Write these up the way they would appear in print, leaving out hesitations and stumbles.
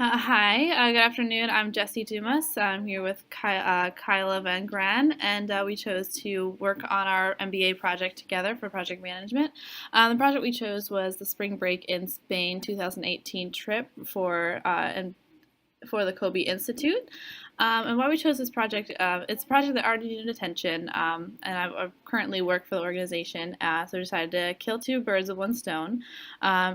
Hi, good afternoon. I'm Jessie Dumas. I'm here with Kyla Van Graan, and we chose to work on our MBA project together for project management. The project we chose was the Spring Break in Spain 2018 trip for the Kobe Institute. And why we chose this project, it's a project that already needed attention, and I currently work for the organization, so we decided to kill two birds with one stone.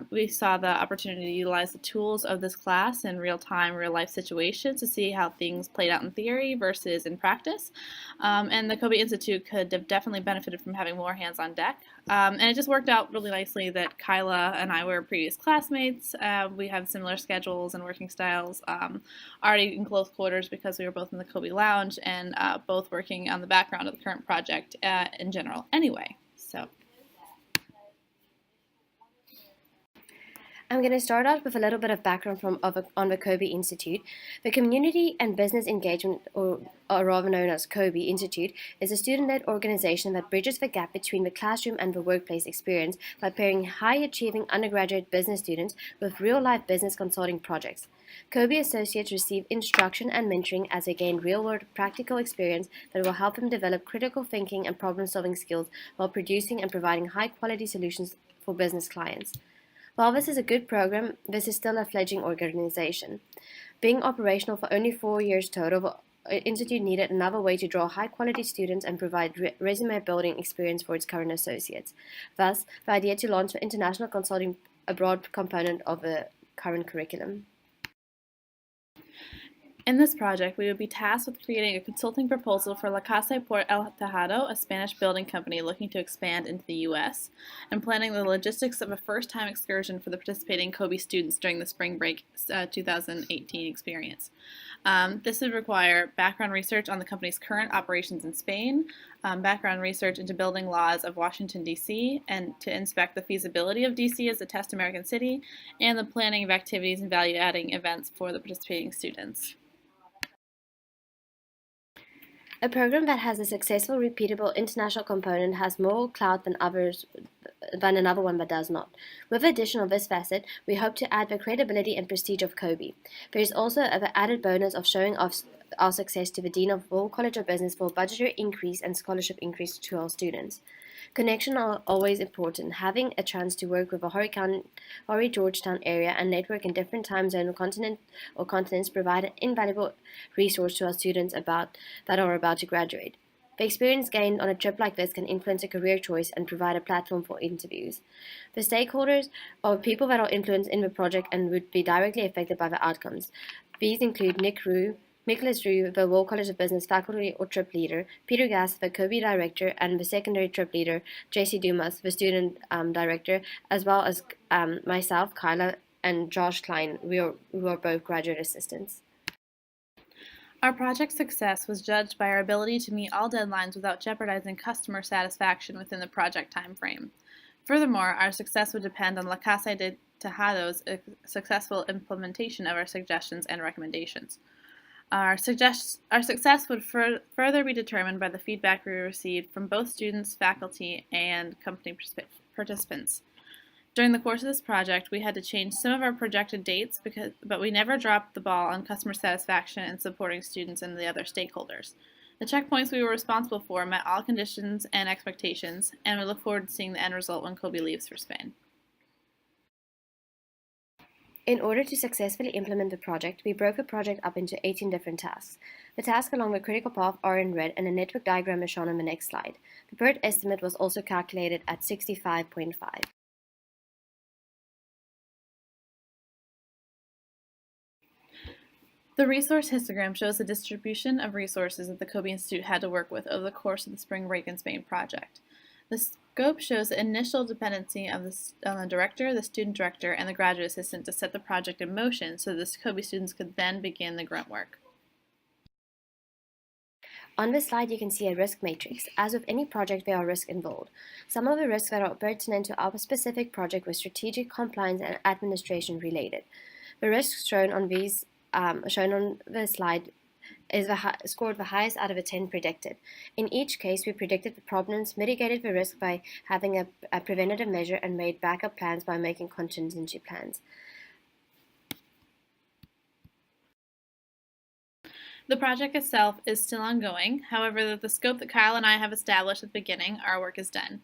We saw the opportunity to utilize the tools of this class in real time, real life situations to see how things played out in theory versus in practice. And the Kobe Institute could have definitely benefited from having more hands on deck. And it just worked out really nicely that Kyla and I were previous classmates. We have similar schedules and working styles, already in close quarters because we were both in the Kobe Lounge and both working on the background of the current project in general anyway. So. I'm going to start out with a little bit of background on the Kobe Institute. The Community and Business Engagement, or rather known as Kobe Institute, is a student-led organization that bridges the gap between the classroom and the workplace experience by pairing high-achieving undergraduate business students with real-life business consulting projects. Kobe associates receive instruction and mentoring as they gain real-world practical experience that will help them develop critical thinking and problem-solving skills while producing and providing high-quality solutions for business clients. While this is a good program, this is still a fledgling organization. Being operational for only 4 years total, the Institute needed another way to draw high-quality students and provide resume-building experience for its current associates. Thus, the idea to launch the international consulting a broad component of the current curriculum. In this project, we would be tasked with creating a consulting proposal for La Casa por el Tejado, a Spanish building company looking to expand into the U.S., and planning the logistics of a first-time excursion for the participating Kobe students during the Spring Break 2018 experience. This would require background research on the company's current operations in Spain, background research into building laws of Washington, D.C., and to inspect the feasibility of D.C. as a test American city, and the planning of activities and value-adding events for the participating students. A program that has a successful, repeatable international component has more clout than another one that does not. With the addition of this facet, we hope to add the credibility and prestige of Kobe. There is also the added bonus of showing off our success to the Dean of Wall College of Business for budgetary increase and scholarship increase to our students. Connections are always important. Having a chance to work with the Horry Georgetown area and network in different time zones or continents provide an invaluable resource to our students that are about to graduate. The experience gained on a trip like this can influence a career choice and provide a platform for interviews. The stakeholders are people that are influenced in the project and would be directly affected by the outcomes. These include Nicholas Rue, the Wall College of Business faculty or trip leader, Peter Gass, the Kobe director, and the secondary trip leader, Jessie Dumas, the student director, as well as myself, Kyla, and Josh Klein, who are both graduate assistants. Our project success was judged by our ability to meet all deadlines without jeopardizing customer satisfaction within the project timeframe. Furthermore, our success would depend on La Casa de Tejado's successful implementation of our suggestions and recommendations. Our success would further be determined by the feedback we received from both students, faculty, and company participants. During the course of this project, we had to change some of our projected dates, but we never dropped the ball on customer satisfaction and supporting students and the other stakeholders. The checkpoints we were responsible for met all conditions and expectations, and we look forward to seeing the end result when Kobe leaves for Spain. In order to successfully implement the project, we broke the project up into 18 different tasks. The tasks along the critical path are in red, and a network diagram is shown on the next slide. The PERT estimate was also calculated at 65.5. The resource histogram shows the distribution of resources that the Kobe Institute had to work with over the course of the Spring Break in Spain project. The scope shows the initial dependency on the director, the student director, and the graduate assistant to set the project in motion so the Kobe students could then begin the grunt work. On this slide, you can see a risk matrix. As with any project, there are risks involved. Some of the risks that are pertinent to our specific project were strategic, compliance, and administration related. The risks shown on the slide is scored the highest out of the 10 predicted. In each case, we predicted the problems, mitigated the risk by having a preventative measure, and made backup plans by making contingency plans. The project itself is still ongoing. However, the scope that Kyle and I have established at the beginning, our work is done.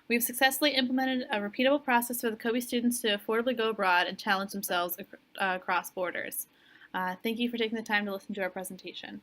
We've successfully implemented a repeatable process for the Kobe students to affordably go abroad and challenge themselves across borders. Thank you for taking the time to listen to our presentation.